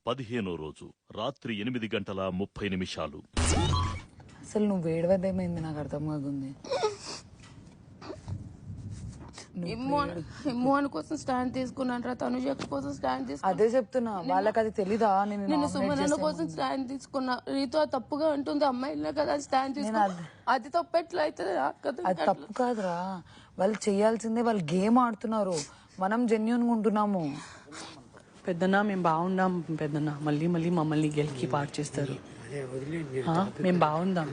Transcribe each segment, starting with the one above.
15వ రోజు రాత్రి 8:30 అసలు నువ్వు వేడవదేమైంది నాకు అర్థం కాకుంది. ఇమ్మాన్ కోసం స్టాండ్ తీసుకున్నాను, తనుజ కోసం స్టాండ్ తీసుకున్నా. అదే చెప్తున్నా, వాళ్ళకి అది తెలీదా? నేను సుమనన్న కోసం స్టాండ్ తీసుకున్నా. నీతో తప్పుగా ఉంటుంది అమ్మాయిలే కదా స్టాండ్ తీసుకున్నా. అది తప్పు ఎట్లా అవుతుంది? అది తప్పు కాదురా, వాళ్ళు చేయాల్సిందే. వాళ్ళు గేమ్ ఆడుతున్నారు, మనం జెన్యూన్ గా ఉంటున్నాము. పెద్దన్నా మేము బాగుండాం పెద్దన్నా, మళ్ళీ మళ్ళీ మమ్మల్ని గెలికి పాటు చేస్తారు. మేము బాగుందాం.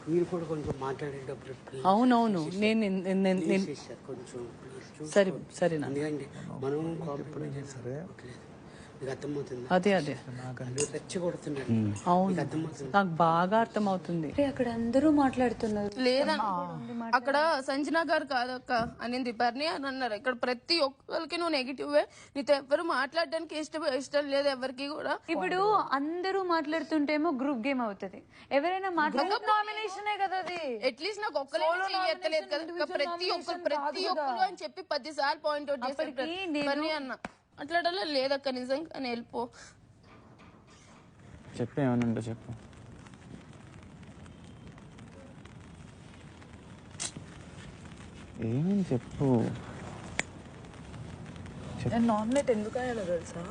మీరు కూడా కొంచెం మాట్లాడేటప్పుడు అవునవును, నేను సరే సరేనా, మనం సరే అర్థమవుతుంది. అదే అదే రెచ్చగొడుతున్నారు. అవును, నాకు బాగా అర్థమవుతుంది. అక్కడ అందరూ మాట్లాడుతున్నారు. లేదా అక్కడ సంజనా గారు కాదక్క అనింది, బర్నీ అని అన్నారు. ఇక్కడ ప్రతి ఒక్కరికి నువ్వు నెగిటివ్, నీతో ఎవరు మాట్లాడడానికి ఇష్టం లేదు ఎవరికి కూడా. ఇప్పుడు అందరూ మాట్లాడుతుంటేమో గ్రూప్ గేమ్ అవుతుంది. ఎవరైనా నామినేషన్ కదా అది. అట్లీస్ట్ నాకు ఒక్కలేదు కదా, ప్రతి ఒక్కరు అని చెప్పి 10 సార్లు పాయింట్ అవుట్ చేస్తారు బర్నీ అన్న. అట్లా లేదక్క, నిజంగా అని వెళ్ళిపో. చెప్పు, ఏమన్నా చెప్పు. ఏమని చెప్పు. నామినేట్ ఎందుకు అయ్యాలో తెలుసా?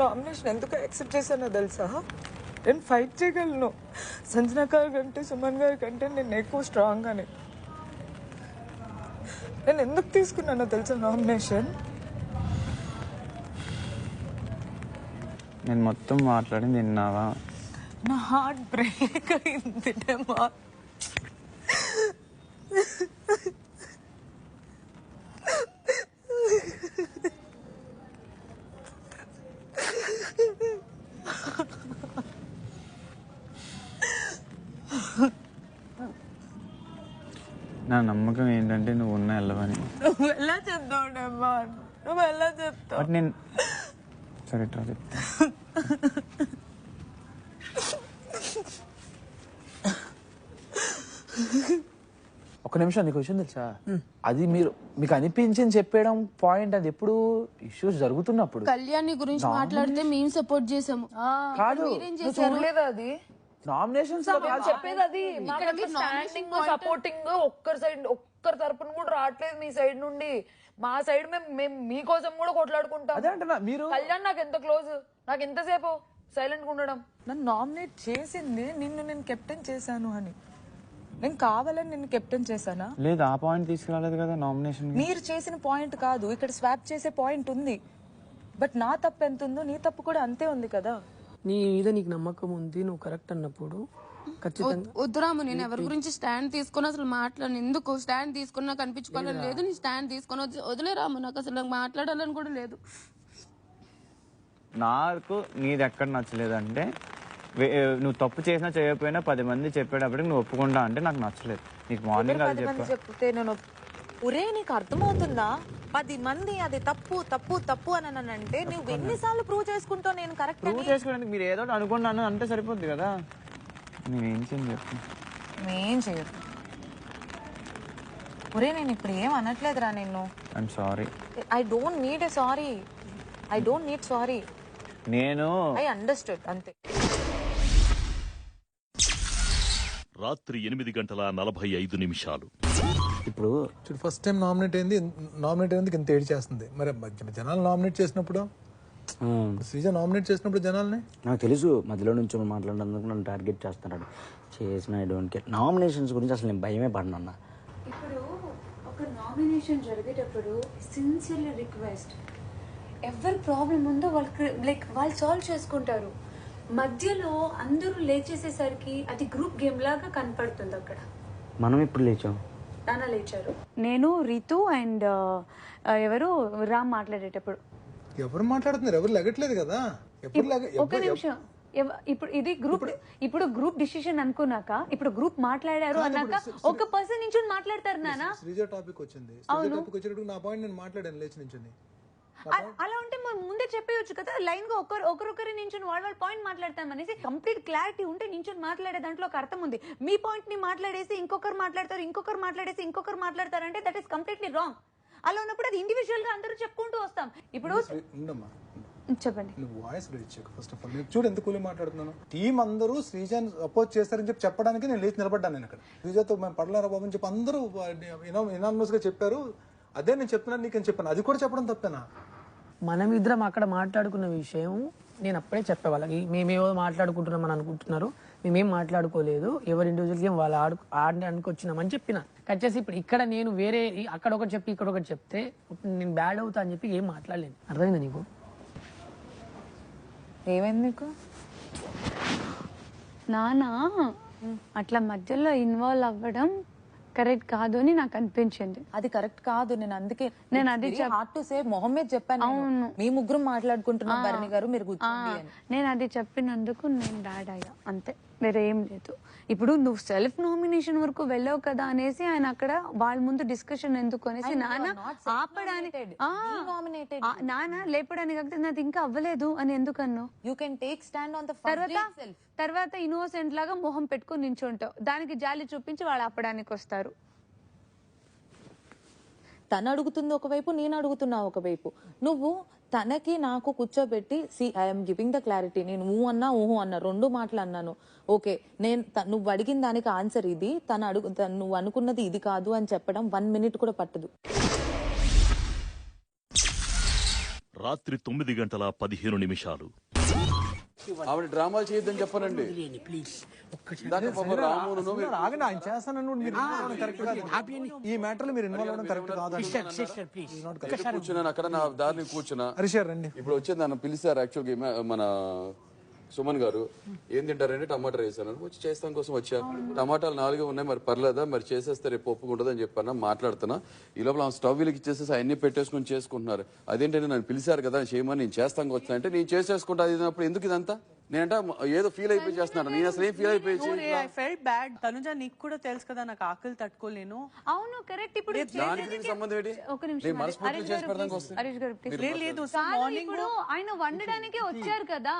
నామినేషన్ ఎందుకు యాక్సెప్ట్ చేశానో తెలుసా? నేను ఫైట్ చేయగలను. సంజన గారి కంటే సుమన్ గారి కంటే నేను ఎక్కువ స్ట్రాంగ్ అని. నేను ఎందుకు తీసుకున్నానో తెలుసా నామినేషన్? నేను మొత్తం మాట్లాడింది విన్నావా? నా హార్ట్ బ్రేక్ అయింది. నా నమ్మకం ఏంటంటే నువ్వు ఉన్న వెళ్ళవని. నువ్వు ఎలా చెప్తావు డెమ్మా? నువ్వు ఎలా చెప్తావు? బట్ నేను సరే ఇట్లా చెప్తా. ఒక నిమిషం, నీకు విషయం తెలుసా? అది మీకు అనిపించింది చెప్పడం పాయింట్. అది ఎప్పుడు ఇష్యూస్ జరుగుతున్నప్పుడు కళ్యాణ్ గురించి మాట్లాడితే మేము సపోర్ట్ చేసాము. కాదు, చూడలేదా అది? నామినేషన్స్ చెప్పేది అది. స్టాండింగ్ సపోర్టింగ్ ఒక్కరి తరపున కూడా రావట్లేదు మీ సైడ్ నుండి. మా సైడ్ మేము మీకోసం కూడా కొట్లాడుకుంటాం. అదే అంటున్నా. మీరు కళ్యాణ్ నాకు ఎంత క్లోజ్, నాకు ఎంతసేపు సైలెంట్ గా ఉండడం. నన్ను నామినేట్ చేసింది నిన్ను నేను కెప్టెన్ చేశాను అని. నేను కావాలని నిన్ను కెప్టెన్ చేశానా? లేదు, ఆ పాయింట్ తీసుకురాలేదు కదా నామినేషన్. మీరు చేసిన పాయింట్ కాదు, ఇక్కడ స్వాప్ చేసే పాయింట్ ఉంది. బట్ నా తప్పు ఎంత ఉందో నీ తప్పు కూడా అంతే ఉంది కదా. నీ మీద నీకు నమ్మకం ఉంది, నువ్వు కరెక్ట్ అన్నప్పుడు ఖచ్చితంగా వద్దురాము. నేను ఎవరి గురించి స్టాండ్ తీసుకుని అసలు మాట్లాడను. ఎందుకు స్టాండ్ తీసుకున్నా కనిపించుకోవాలని లేదు. నీ స్టాండ్ తీసుకొని వదిలేరాము. నాకు అసలు మాట్లాడాలని కూడా లేదు. నాకు నీది ఎక్కడ నచ్చలేదంటే, నువ్వు తప్పు చేసినా చేయకపోయినా 10 మంది చెప్పేటప్పటికి నువ్వు ఒప్పుకుంటా అంటే నాకు నచ్చలేదు. నీకు మార్నింగ్ అది చెప్తే నేను ఒరే నీకు అర్థమవుతుందా? 10 మంది అది తప్పు తప్పు తప్పు అని అంటే నువ్వు ఎన్నిసార్లు ప్రూవ్ చేసుకుంటావు నేను కరెక్ట్ ప్రూవ్ చేసుకోవడానికి మీరు ఏదో అనుకున్నాను అంటే సరిపోద్ది కదా. నేనేం చేయను చెప్పు. ఏం చేయరు. ఒరే నేను ఇప్పుడు ఏం అనట్లేదురా నిన్ను. I'm sorry. I don't need a sorry. I don't need sorry. నేను ఐ అండర్స్టూడ్ అంతే. రాత్రి 8:45 ఇప్పుడు ఫస్ట్ టైం నామినేట్ అయినందుకు ఇంత ఏడ్ చేస్తుంది. మరి జనాలు నామినేట్ చేసినప్పుడు, శ్రీజ నామినేట్ చేసినప్పుడు జనాల్ని నాకు తెలుసు మధ్యలో నుంచి మాట్లాడినందుకు నన్ను టార్గెట్ చేస్తున్నాడు. చేసిన ఐ డోంట్ కేర్. నామినేషన్స్ గురించి అసలు నేను భయమే పడినా. ఇప్పుడు ఒక నామినేషన్ జరిగేటప్పుడు సిన్సియర్లీ రిక్వెస్ట్, ఎవరి ప్రాబ్లం ఉందో వాళ్ళు సాల్వ్ చేసుకుంటారు. మధ్యలో అందరూ లేచేసేసరికి అది గ్రూప్ గేమ్ లాగా కనపడుతుంది. అక్కడ మనం ఇప్పుడు లేచాం, నాన్న లేచారు, నేను రీతు అండ్ ఎవరు రామ్ మాట్లాడేటప్పుడు. ఎవరు మాట్లాడుతున్నారు? ఎవరు లెగట్లేదు కదా. ఒక నిమిషం, ఇప్పుడు గ్రూప్ డిసిషన్ అనుకున్నాక ఇప్పుడు గ్రూప్ మాట్లాడారు అన్నాక ఒక పర్సన్ నుంచి మాట్లాడతారు నాన్న. శ్రీజ టాపిక్ వచ్చింది. శ్రీజ టాపిక్ వచ్చేటప్పుడు నా పాయింట్ నేను మాట్లాడాను లేచి నుంచి. అలా ఉంటే ముందే చెప్పేయచ్చు కదా, లైన్ గా ఒకరొకరి నుంచి వాళ్ళ పాయింట్ మాట్లాడతాం అనేసి. కంప్లీట్ క్లారిటీ ఉంటే నించొని మాట్లాడే దాంట్లో ఒక అర్థం ఉంది. మీ పాయింట్ ని మాట్లాడేసి ఇంకొకరు మాట్లాడతారు, ఇంకొకరు మాట్లాడేసి ఇంకొకరు మాట్లాడతారు అంటే దట్ ఈస్ కంప్లీట్లీ రాంగ్. అలా ఉన్నప్పుడు అది ఇండివిజువల్ గా అందరూ చెప్పుకుంటూ వస్తాం. ఇప్పుడు ఉండమ్మా, చెప్పండి. నువ్వు వాయిస్ రేజ్ చేయకు ఫస్ట్ ఆఫ్ ఆల్. నేను చూడు ఎంత కూలి మాట్లాడుతున్నాను. టీం అందరూ శ్రీజాని అపోజ్ చేస్తారని చెప్పి చెప్పడానికి నేను లేచి నిలబడ్డాను. నేను ఇక్కడ శ్రీజాతో మేము పడలేరా బాబు అని చెప్పి అందరూ ఇనానిమస్ గా చెప్పారు. అదే నేను చెప్తున్నాను నీకు అని చెప్పాను. అది కూడా చెప్పడం తప్పేనా? మనం ఇద్దరం అక్కడ మాట్లాడుకున్న విషయం నేను అప్పుడే చెప్పే వాళ్ళకి. మేమేమో మాట్లాడుకుంటున్నామని అనుకుంటున్నారు, మేమేం మాట్లాడుకోలేదు, ఎవరి ఇండివిజువల్ గేమ్ వాళ్ళు ఆడడానికి వచ్చినామని చెప్పిన. కట్ చేసి ఇప్పుడు ఇక్కడ నేను వేరే అక్కడ ఒకటి చెప్పి ఇక్కడ ఒకటి చెప్తే నేను బ్యాడ్ అవుతా అని చెప్పి ఏం మాట్లాడలేదు. అర్థమైందా నీకు? ఏమైంది నీకు? నానా అట్లా మధ్యలో ఇన్వాల్వ్ అవ్వడం కరెక్ట్ కాదు అని నాకు అనిపించింది. అది కరెక్ట్ కాదు. నేను అందుకే నేను అది హార్ట్ టు సే మొహం మీద చెప్పాను. అవును. మీ ముగ్గురు మాట్లాడుకుంటున్నాం భరణి గారు, మీరు కూర్చోండి అని. నేను అది చెప్పినందుకు నేను బ్యాడ్ అయ్యా, అంతే, వేరే ఏం లేదు. ఇప్పుడు నువ్వు సెల్ఫ్ నామినేషన్ వరకు వెళ్ళావు కదా అనేసి ఆయన అక్కడ వాళ్ళ ముందు డిస్కషన్ ఎందుకు అనేసి నాన్న ఆపడానికి నాన్న లేపడానికి కాకపోతే నాది ఇంకా అవ్వలేదు అని ఎందుకన్నావు? You can take stand on the తర్వాత ఇన్నోసెంట్ లాగా మొహం పెట్టుకొని నించుంటావు, దానికి జాలి చూపించి వాళ్ళు ఆపడానికి వస్తారు. తను అడుగుతుంది ఒకవైపు, నేను అడుగుతున్నా ఒకవైపు. నువ్వు తనకి నాకు కూర్చోబెట్టి ఐఎమ్ గివింగ్ ద క్లారిటీ, నేను ఊహు అన్నా ఊహు అన్నా రెండు మాటలు అన్నాను. ఓకే, నేను నువ్వు అడిగిన దానికి ఆన్సర్ ఇది, నువ్వు అనుకున్నది ఇది కాదు అని చెప్పడం 1 minute కూడా పట్టదు. రాత్రి 9:15 ఆవిడ డ్రామాలు చేయొద్దని చెప్పనండి. ఆగండి, ఆయన చేస్తానని మీరు కరెక్ట్ కాదు. ఈ మ్యాటర్ లో మీరు ఇన్వాల్వ్ అవ్వడం కరెక్ట్ కాదు. కూర్చున్నాను అక్కడ, నా దారిని కూర్చున్నా. హరీష్ రండి. ఇప్పుడు వచ్చేది నన్ను పిలిచారు యాక్చువల్గా మన సుమన్ గారు. ఏం తింటారంటే టమాటా వేసాను, వచ్చి చేస్తాం కోసం వచ్చాను. టమాటాలు 4 ఉన్నాయి, మరి పర్లేదా, మరి చేసేస్తే రేపు ఒప్పుకుంటుంది అని చెప్పాను. మాట్లాడుతున్నా, ఈ లోపల ఆ స్టవ్ వీళ్ళకి ఇచ్చేసేసి అన్ని పెట్టేసుకుని చేసుకుంటున్నారు. అదేంటంటే నన్ను పిలిచారు కదా చేయమని, నేను చేస్తాం వచ్చిన అంటే నేను చేసేసుకుంటా. అది అయినప్పుడు ఎందుకు ఇదంతా? నేనంటే ఏదో ఫీల్ అయిపోయి చేస్తున్నాను. నేను అసలు ఏం ఫీల్ అయిపోయి తనుజ నీకు కూడా తెలుసు కదా నాకు ఆకలి తట్టుకోలేను. అవును కరెక్ట్. ఇప్పుడు దానికి సంబంధం ఏంటి? నేను మనస్ఫూర్తిగా చేసి పెడదానికి వస్తాను. ఆయన వండడానికి వచ్చారు కదా.